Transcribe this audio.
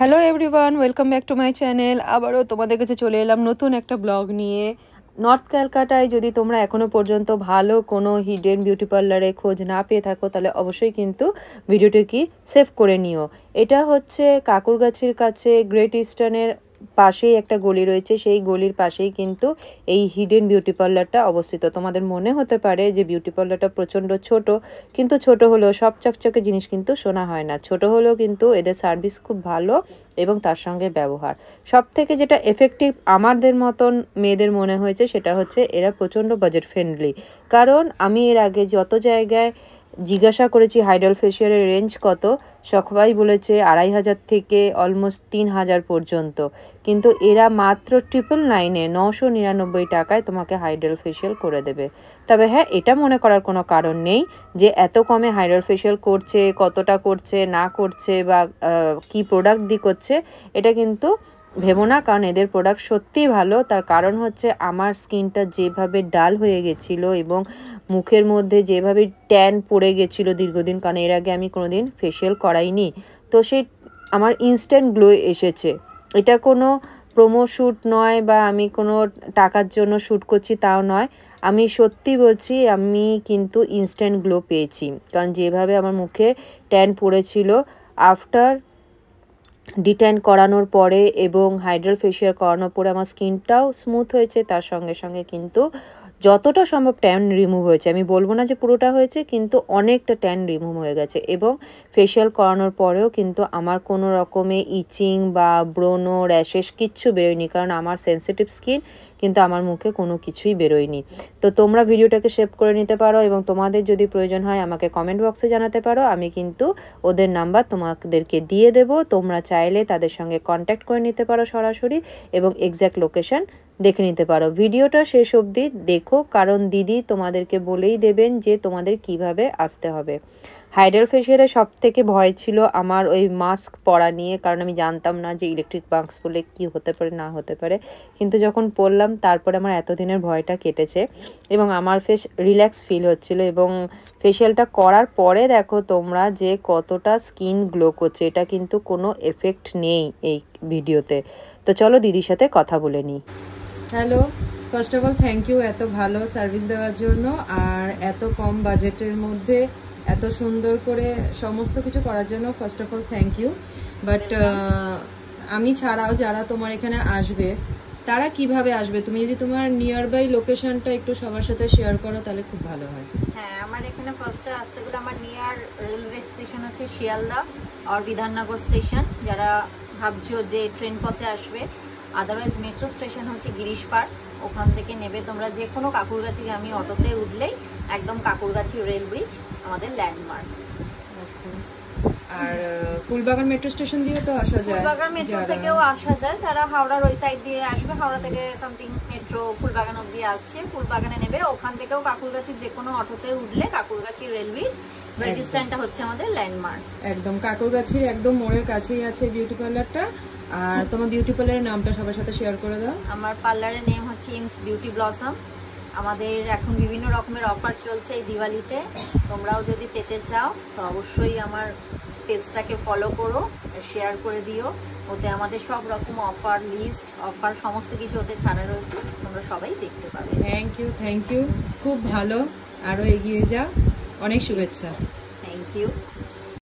Hello everyone, welcome back to my channel. আবারও তোমাদের কাছে চলে এলাম নতুন একটা ব্লগ নিয়ে। নর্থ ক্যালকাটায় যদি তোমরা এখনও পর্যন্ত ভালো কোনো হিডেন বিউটি পার্লারে খোঁজ না পেয়ে থাকো, তাহলে অবশ্যই কিন্তু ভিডিওটি কি সেভ করে নিও। এটা হচ্ছে কাকুরগাছির কাছে গ্রেট ইস্টার্নের পাশেই একটা গলি রয়েছে, সেই গলির পাশেই কিন্তু এই হিডেন বিউটি পার্লারটা অবস্থিত। তোমাদের মনে হতে পারে যে বিউটি পার্লারটা প্রচণ্ড ছোট, কিন্তু ছোট হলেও সব চকচকে জিনিস কিন্তু শোনা হয় না। ছোট হলেও কিন্তু এদের সার্ভিস খুব ভালো এবং তার সঙ্গে ব্যবহার সব থেকে যেটা এফেক্টিভ আমাদের মতন মেয়েদের মনে হয়েছে সেটা হচ্ছে এরা প্রচণ্ড বাজেট ফ্রেন্ডলি। কারণ আমি এর আগে যত জায়গায় জিজ্ঞাসা করেছি হাইড্রাল ফেশিয়ালের রেঞ্জ কত, সবাই বলেছে 2500 থেকে অলমোস্ট 3000 পর্যন্ত, কিন্তু এরা মাত্র 999-এ 999 টাকায় তোমাকে হাইড্রাল ফেশিয়াল করে দেবে। তবে হ্যাঁ, এটা মনে করার কোনো কারণ নেই যে এত কমে হাইড্রাল ফেশিয়াল করছে, কতটা করছে না করছে বা কি প্রোডাক্ট দিয়ে করছে, এটা কিন্তু ভেবো না, কারণ এদের প্রোডাক্ট সত্যিই ভালো। তার কারণ হচ্ছে আমার স্কিনটা যেভাবে ডাল হয়ে গেছিলো এবং মুখের মধ্যে যেভাবে ট্যান পড়ে গেছিলো দীর্ঘদিন, কারণ এর আগে আমি কোনোদিন ফেশিয়াল করাইনি, তো সেই আমার ইনস্ট্যান্ট গ্লো এসেছে। এটা কোনো প্রোমো শ্যুট নয় বা আমি কোনো টাকার জন্য শ্যুট করছি তাও নয়, আমি সত্যি বলছি, আমি কিন্তু ইনস্ট্যান্ট গ্লো পেয়েছি। কারণ যেভাবে আমার মুখে ট্যান পড়েছিল, আফটার ডিট্যান করানোর পরে এবং হাইড্রাল ফেশিয়াল করানোর পরে আমার স্কিনটাও স্মুথ হয়েছে, তার সঙ্গে সঙ্গে কিন্তু যতটা সম্ভব ট্যান রিমুভ হয়েছে। আমি বলবো না যে পুরোটা হয়েছে, কিন্তু অনেকটা ট্যান রিমুভ হয়ে গেছে। এবং ফেশিয়াল করানোর পরেও কিন্তু আমার কোনো রকমে ইচিং বা ব্রোনো র্যাশেস কিচ্ছু বেরোয়নি, কারণ আমার সেন্সিটিভ স্কিন, কিন্তু আমার মুখে কোনো কিছুই বেরোয়নি। তো তোমরা ভিডিওটাকে সেভ করে নিতে পারো এবং তোমাদের যদি প্রয়োজন হয় আমাকে কমেন্ট বক্সে জানাতে পারো, আমি কিন্তু ওদের নাম্বার তোমাদেরকে দিয়ে দেবো। তোমরা চাইলে তাদের সঙ্গে কন্ট্যাক্ট করে নিতে পারো সরাসরি এবং এক্স্যাক্ট লোকেশন দেখে নিতে পারো। ভিডিওটা শেষ অবধি দেখো, কারণ দিদি তোমাদেরকে বলেই দেবেন যে তোমাদের কিভাবে আসতে হবে। হাইড্রাল ফেশিয়ালে সব থেকে ভয় ছিল আমার ওই মাস্ক পরা নিয়ে, কারণ আমি জানতাম না যে ইলেকট্রিক মাস্ক পরলে কী হতে পারে না হতে পারে, কিন্তু যখন পরলাম তারপরে আমার এতদিনের ভয়টা কেটেছে এবং আমার ফেস রিল্যাক্স ফিল হচ্ছিল। এবং ফেশিয়ালটা করার পরে দেখো তোমরা যে কতটা স্কিন গ্লো করছে, এটা কিন্তু কোনো এফেক্ট নেই এই ভিডিওতে। তো চলো দিদির সাথে কথা বলে নিই। Hello, first of all thank you এত ভালো সার্ভিস দেওয়ার জন্য, আর এত কম বাজেটের মধ্যে এত সুন্দর করে সমস্ত কিছু করার জন্য first of all thank you. But আমি ছাড়াও যারা তোমার এখানে আসবে তারা কিভাবে আসবে, তুমি যদি তোমার নিয়ার বাই লোকেশনটা একটু সবার সাথে শেয়ার করো তাহলে খুব ভালো হয়। হ্যাঁ, আমার এখানে ফার্স্টে আসতে গেলে আমার নিয়ার রেলওয়ে স্টেশন হচ্ছে শিয়ালদা আর বিধাননগর স্টেশন, যারা ভাবছো যে ট্রেন পথে আসবে। আদারওয়াইজ মেট্রো স্টেশন হচ্ছে গিরিশ পার্ক, ওখান থেকে নেবে তোমরা যে কোনো কাকুরগাছি আমি অটোতে উঠলেই একদম কাকুরগাছি রেল ব্রিজ আমাদের ল্যান্ডমার্ক। আর ফুলবাগান মেট্রো স্টেশন দিয়ে তো আসা যায়, ফুলবাগান মেট্রো থেকেও আসা যায়। যারা হাওড়ার ওই সাইড দিয়ে আসবে, হাওড়া থেকে সামথিং মেট্রো ফুলবাগান অব্দি আসছে, ফুলবাগানে নেবে, ওখান থেকেও কাকুরগাছি যে কোনো অটোতে উঠলে কাকুরগাছি রেল ব্রিজ স্ট্যান্ডটা হচ্ছে আমাদের ল্যান্ডমার্ক। একদম কাকুরগাছির একদম মোড়ের কাছেই আছে বিউটি পার্লারটা। আর তোমার বিউটি পার্লারের নামটা সবার সাথে শেয়ার করে দাও। আমার পার্লারের নেম হচ্ছে ইমস বিউটি ব্লসম। আমাদের এখন বিভিন্ন রকমের অফার চলছে এই দিওয়ালিতে, তোমরাও যদি পেতে চাও তো অবশ্যই আমার পেজটাকে ফলো করো, শেয়ার করে দিও। ওতে আমাদের সব রকম অফার লিস্ট, অফার সমস্ত কিছু ওতে ছাড়া রয়েছে, তোমরা সবাই দেখতে পাবে। থ্যাংক ইউ, খুব ভালো, আরো এগিয়ে যাও, অনেক শুভেচ্ছা। Thank you.